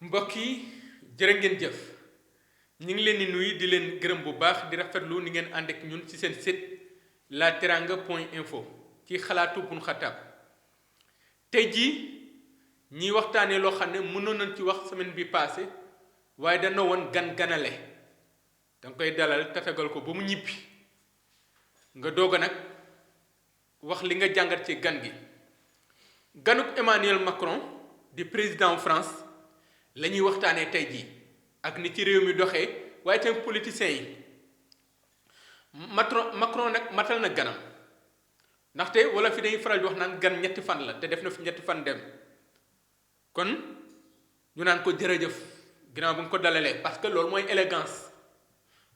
mbokk yi jërë ngeen jëf ñu ngi leen di nuyu di leen gërëm bu baax di rafetlu ni ngeen ànd ak ñun ci seen site lateranga.info ci xalaatu Bun Xataab tey jii ñiy waxtaanee loo xam ne mënoon nañ ci wax semaine bi passé waaye dana woon ganale danga koy dalal tatagal ko ba mu ñibbi nga doog a nag wax li nga jàngat ci gan gi ganuk Emmanuel Macron di président France la ñuy waxtaanee tey jii ak ni ci réew mi doxee waaye tamit politiciens yi Macron nag matal na ganam ndaxte wala fi dañuy faral di wax naan gan ñetti fan la te def na fi ñetti fan dem kon ñu naan ko jërëjëf ginnaaw bu nga ko dalalee parce que loolu mooy élégance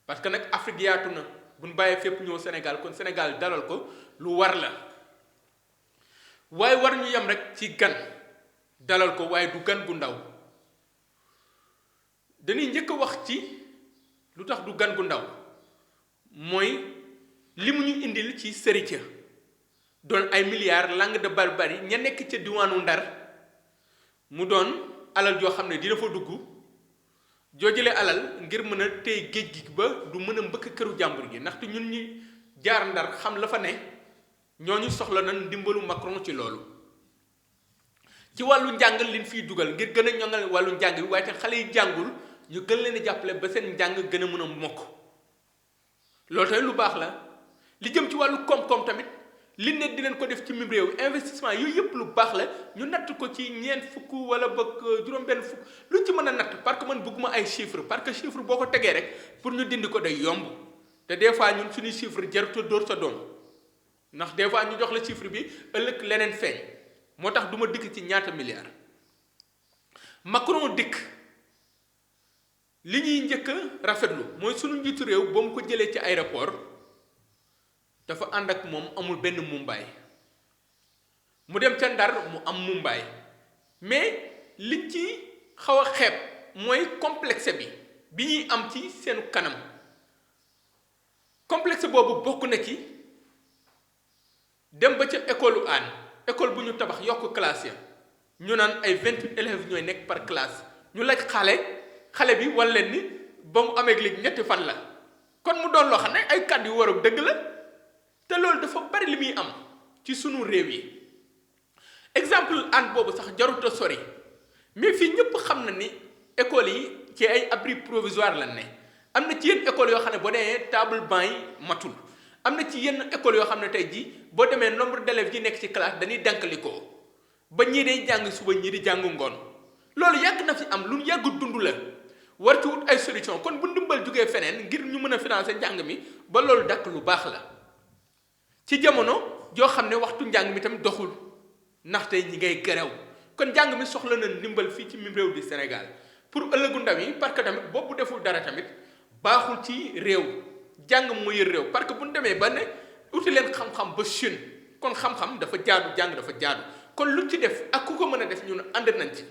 parce que nag Afrique yaatu na bu ñu bàyyee fépp ñëw Sénégal kon Sénégal dalal ko lu war la waaye war ñu yem rek ci gan dalal ko waaye du gan gu ndaw dañuy njëkk a wax ci lu tax du gan gu ndaw mooy li mu ñu indil ci sërica doon ay milliards langue de barbarie ña nekk ca diwaanu Ndar mu doon alal joo xam ne dina fa dugg joojale alal ngir mën a téye géej gi ba du mën a mbëkk këru jàmbur gi ndaxte ñun ñi jaar Ndar xam la fa ne ñooñu soxla na ndimbalu Macron ci loolu ci wàllu njàng liñ fiy dugal ngir gën a ñoŋal wàllu njàng bi waaye te xale yi jàngul ñu gën leen a jàppale ba seen njàng gën a mën a mokk loolu tamit lu baax la li jëm ci wàllu koom-koom tamit li ne dinañ ko def ci mim réew investissement yooyu yëpp lu baax la ñu natt ko ci ñeent fukk wala bëgg juróom-benn fukk lu ci mën a natt parce que man bëgguma ay chiffres parce que chiffre boo ko tegee rek pour ñu dindi ko day yomb te des fois ñun suñuy chiffre jarut a dóor sa doom ndax des fois ñu jox la chiffre bi ëllëg leneen feeñ moo tax du ma dikk ci ñaata milliards Macron dikk li ñuy njëkk a rafetlu mooy sunu njiitu réew ba mu ko jëlee ci aéroport dafa ànd ak moom amul benn mumbaay mu dem ca Ndar mu am mumbaay mais liñ ci xaw a xeeb mooy complexe bi ñuy am ci seenu kanam complexe boobu bokk na ci dem ba ca école Hann école bu ñu tabax yokk classe ya ñu naan ay 28 élèves ñooy nekk par classe ñu laaj xale bi wala leen ni ba mu amee léegi ñetti fan la kon mu doon loo xam ne ay kàddu yu war a dëgg la te loolu dafa bari li muy am ci sunu réew yi exemple Hann boobu sax jarut a sori mais fii ñëpp xam na ni école yi ci ay abri provisoire la ne am na ci yenn école yoo xam ne boo demee table banc yi matul am na ci yenn école yoo xam ne tey jii boo demee nombre d'élèves yi nekk ci classe dañuy dànkalikoo ba ñii day jàng suba ñii di jàng ngoon loolu yàgg na fi am lu yàgg dund la war ci wut ay solution kon bu ndimbal jógee feneen ngir ñu mën a financer njàng mi ba loolu dakk lu baax la ci jamono joo xam ne waxtu njàng mi tamit doxul ndaxte ñi ngay gërew kon njàng mi soxla na ndimbal fii ci mim réew di Sénégal pour ëllëgu ndaw yi parce que tamit boobu deful dara tamit baaxul ci réew jàng moo yër réew parce que bu ñu demee ba ne uti leen xam-xam ba Chine kon xam-xam dafa jaadu jàng dafa jaadu kon lu ci def ak ku ko mën a def ñun ànd nañ ci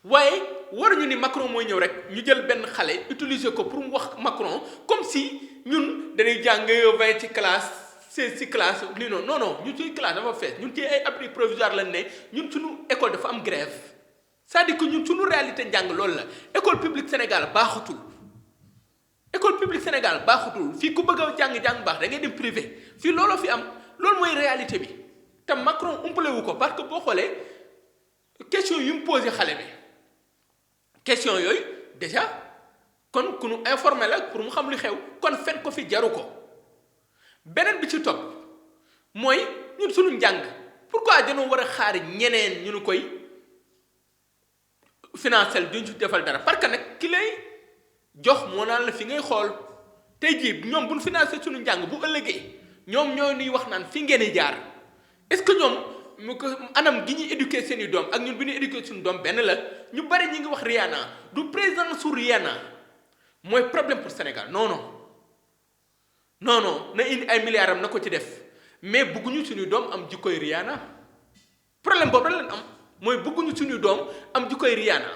waaye waruñu ni Macron mooy ñëw rek ñu jël benn xale utiliser ko pour mu wax Macron comme si ñun dañuy jàng 20 ci classe 16 ci classe ni non ñu ci classe dafa fees ñun ci ay abri provisoire lañ ne ñun suñu école dafa am grève c'est-à-dire que ñun suñu réalité njàng loolu la école publique Sénégal baaxutul école publique Sénégal baaxutul fii ku bëgg a jàng baax da ngay dem privé fii looloo fi am loolu mooy réalité bi te Macron umpale wu ko parce que boo xoolee question yu mu posé xale bi question yooyu déjà kon ku nu informé la pour mu xam lu xew kon fen ko fi jaru ko beneen bi ci topp mooy ñun suñu njàng pourquoi dañoo war a xaar ñeneen ñu nu koy financer duñ ci defal dara parce que nag ki lay jox moo naan la fi ngay xool tey jii ñoom bu ñu financer suñu njàng bu ëllëgee ñoom ñoo ñuy wax naan fi ngeen di jaar est-ce que ñoom mu ko anam gi ñuy éduquer seen i doom ak ñun bi ñuy éduquer suñu doom benn la ñu bari ñi ngi wax Rihanna du président su Rihanna mooy problème pour Sénégal non na indi ay milliards am na ko ci def mais bëgguñu suñu doom am jikkoy Rihanna problème boobu rek lañ am mooy bëgguñu suñu doom am jikkoy Rihanna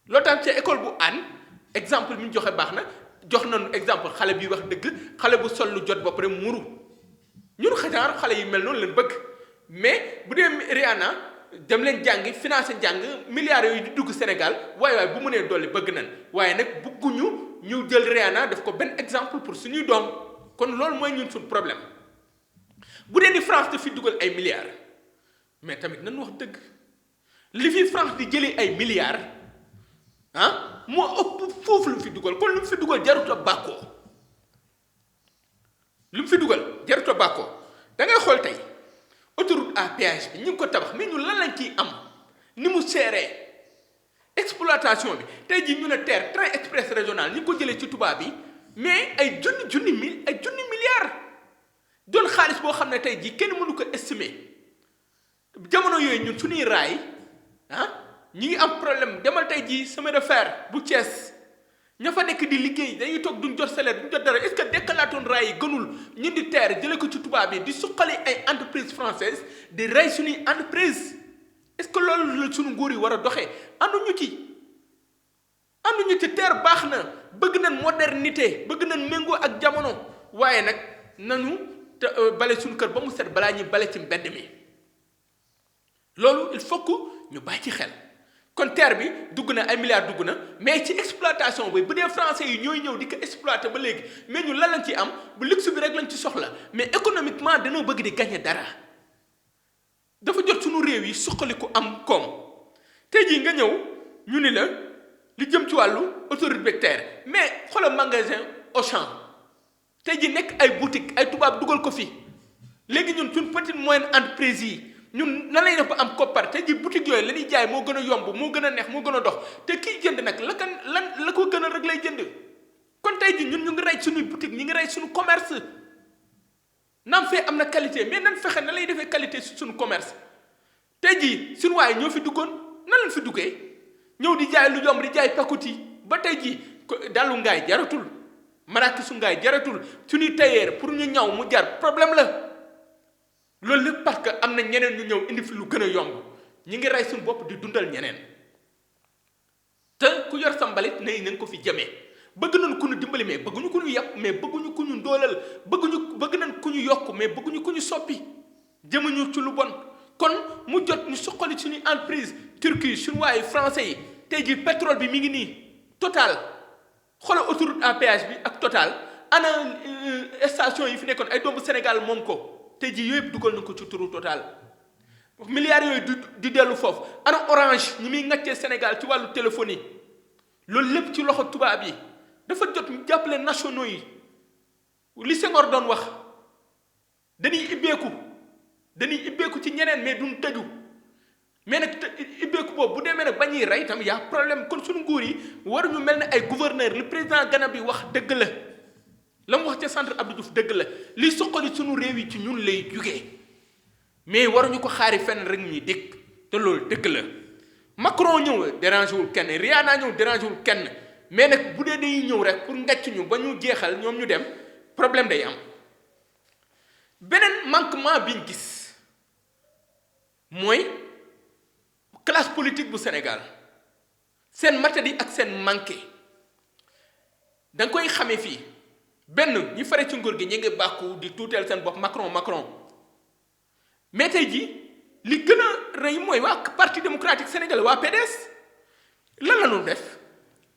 loolu tam ci école bu Hann exemple bi ñu joxe baax na jox nañu exemple xale bi wax dëgg xale bu sol lu jot ba pare muru ñun xajaar xale yi mel noonu leen bëgg mais bu dee Rihanna dem leen jàngi financé njàng milliards yooyu di dugg Sénégal waaye bu mënee dolli bëgg nañ waaye nag bëgguñu ñu jël Rihanna def ko benn exemple pour suñuy doom kon loolu mooy ñun suñu problème bu dee ni France daf fi dugal ay milliards mais tamit nañ wax dëgg li fi France di jëlee ay milliards moo ëpp foofu lu mu fi dugal kon lu mu fi dugal jarut a bàkkoo lu mu fi dugal jarut a bàkkoo da ngay xool tey autoroute à péage bi ñu ngi ko tabax mais ñu lan lañ ciy am ni mu seeree exploitation bi tey jii ñu ne TER train express régional ñu ngi ko jëlee ci tubaab bi mais ay junni milliards doon xaalis boo xam ne tey jii kenn mënu ko estimer jamono yooyu ñun suñuy raay ñi ngi am problème demal tey jii chemin de fer bu Thiès ña fa nekk di liggéey dañuy toog duñ jot salaire duñ jot dara est-ce que dekkalaatoon raay yi gënul ñu di TER jëlee ko ci tubaab yi di suqali ay entreprise française di rey suñuy entreprise est-ce que loolu la suñu nguur yi war a doxee ànduñu ci TER baax na bëgg nañ modernité bëgg nañ méngoo ak jamono waaye nag nañu te bale suñu kër ba mu set balaa ñuy bale ci mbedd mi loolu il faut que ñu bàyyi ci xel kon TER bi dugg na ay milliards dugg na mais ci exploitation bi bu dee français yi ñooy ñëw di ko exploiter ba léegi mais ñu lan lañ ci am bu luxe bi rek lañ ci soxla mais économiquement dañoo bëgg di gagner dara dafa jot suñu réew yi suqaliku am koom tey jii nga ñëw ñu ni la li jëm ci wàllu autoroute beeg TER mais xoolal magasin Auchan tey jii nekk ay boutique ay tubaab dugal ko fi léegi ñun suñ petite moyenne entreprise yi ñun nan lay def ba am koppar tey jii boutique yooyu la ñuy jaay moo gën a yomb moo gën a neex moo gën a dox te kiy jënd nag la ko gën a rek lay jënd kon tey jii ñun ñu ngi rey suñuy boutique ñu ngi rey suñu commerce naam fee am na qualité mais nan fexe na lay defee qualité si suñu commerce tey jii suñu waaye ñoo fi duggoon nan lañ fi duggee ñëw di jaay lu yomb di jaay pakoti ba tey jii dalu ngaay jaratul marakisu ngaay jaratul suñuy tailleur pour ñu ñaw mu jar problème la loolu lépp parce que am na ñeneen ñu ñëw indi fi lu gën a yomb ñi ngi rey suñu bopp di dundal ñeneen te ku yor sa mbalit nañ ko fi jëmee bëgg nañ ku ñu dimbali mais bëgguñu ku ñu yàpp mais bëgguñu ku ñu ndóolal bëgg nañ ku ñu yokk mais bëgguñu ku ñu soppi jëmuñu ci lu bon kon mu jot ñu suqali suñuy entreprise Turquie chinois yi français yi tey jii pétrole bi mi ngi nii Total xoolal autoroute à péage bi ak Total ana station yi fi nekkoon ay doomu Sénégal moom ko tey jii yooyu yëpp dugal na ko ci turu Total milliards yooyu di dellu foofu ana Orange ñi muy ŋàccee Sénégal ci wàllu téléphonie loolu lépp ci loxo tubaab yi dafa jot ñu jàppale nationaux yi li Senghor doon wax dañuy ibbeeku ci ñeneen mais duñ tëju mais nag ibbeeku boobu bu demee nag ba ñuy rey tam y a problème kon suñu nguur yi waruñu mel ne ay gouverneur li président Gana bi wax dëgg la mu wax ca centre Abdou Diouf dëgg la li suqali suñu réew yi ci ñun lay jugee mais waruñu ko xaari fenn rek ñuy dégg te loolu dëgg la Macron ñëw dérangé wul kenn Rihanna ñëw dérangé wul kenn mais nag bu dee dañuy ñëw rek pour ngàcc ñu ba ñu jeexal ñoom ñu dem problème day am beneen manquement bi ñu gis mooy classe politique bu Sénégal seen matadi ak seen manqué da nga koy xamee fii benn ñi fare ci nguur gi ñu ngi bàkku di tuuteel seen bopp Macron mais tey jii li gën a rëy mooy waa parti démocratique sénégalais waa PDS lan la ñu def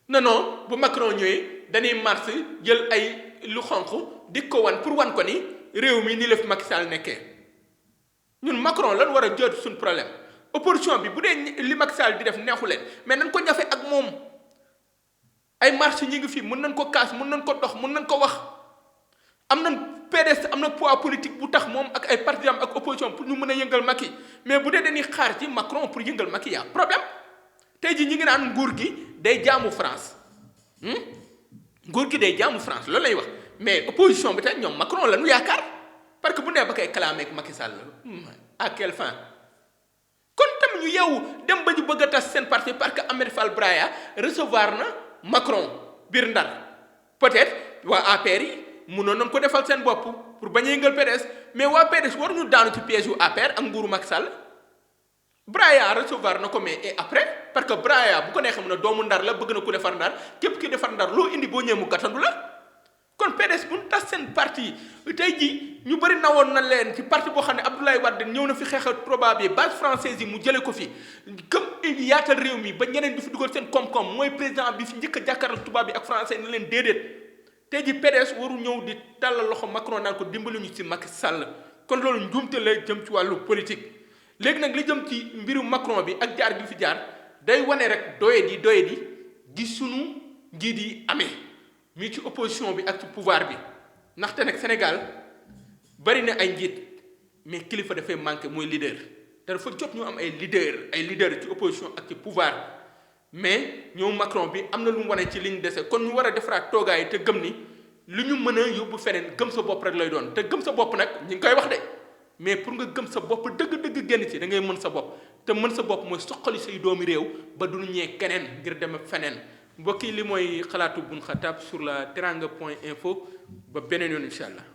non bu Macron ñëwee dañuy mars jël ay lu xonq di ko wan pour wan ko ni réew mi ni la fi Macky Sall nekkee ñun Macron lan war a jot suñu problème opposition bi bu dee li Macky Sall di def neexu leen mais nañ ko ñafe ak moom ay marche ñi ngi fii mën nañ ko kaas mën nañ ko dox mën nañ ko wax am nañ PDS am na poids politique bu tax moom ak ay partisans ak opposition pour ñu mën a yëngal Macky mais bu dee dañuy xaar ci Macron pour yëngal Macky yaa problème tey jii ñi ngi naan nguur gi day jaamu France nguur gi day jaamu France loolu lay wax mais opposition bi tey ñoom Macron la ñu yaakaar parce que bu nee ba koy clamé ak Macky Sall à quelle fin kon tam ñu yeewu dem ba ñu bëgg a tas seen parti parce que Ahmed Fall Braya recevoir na Macron biir Ndar peut-être waa APR yi mënoon nañ ko defal seen bopp pour bañ a yëngal PDS mais waa PDS waruñu daanu ci piège yu APR ak nguuru Macky Sall Braya recevoir na ko mais et après parce que Braya bu ko neexee mu ne doomu Ndar la bëgg na ku defar Ndar képp ki defar Ndar loo indi boo ñëwee mu gàttandu la kon PDS bu ñu tas seen parti tey jii ñu bëri nawoon na leen ci parti boo xam ne Abdoulaye Wade ñëw na fi xeexal tubaab yi base française yi mu jëlee ko fi gëm yaatal réew mi ba ñeneen di fi dugal seen koom-koom mooy président bi fi njëkk a jàkkaarloo tubaab yi ak français ni leen déedéet tey jii PDS waru ñëw di tàllal loxo Macron naan ko dimbali ñu ci Macky Sall kon loolu njuumte la jëm ci wàllu politique. léegi nag li jëm ci mbiru Macron bi ak jaar gi fi jaar day wane rek doye di gi sunu njiit yi amee mii ci opposition bi ak ci pouvoir bi ndaxte nag Sénégal bari na ay njiit mais kilifa dafay manqué mooy leader te dafa jot ñu am ay leader ci opposition ak ci pouvoir mais ñoom Macron bi am na lu mu wane ci li ñu dese kon ñu war a defaraat toogaay te gëm ni lu ñu mën a yóbbu feneen gëm sa bopp rek lay doon te gëm sa bopp nag ñu ngi koy wax de mais pour nga gëm sa bopp dëgg-dëgg génn ci da ngay mën sa bopp te mën sa bopp mooy soqali say doomi réew ba du ñee keneen ngir dem feneen mbokk yi li mooy xalaatu Bun Khatab sur la teranga.info ba beneen yoon incha allah.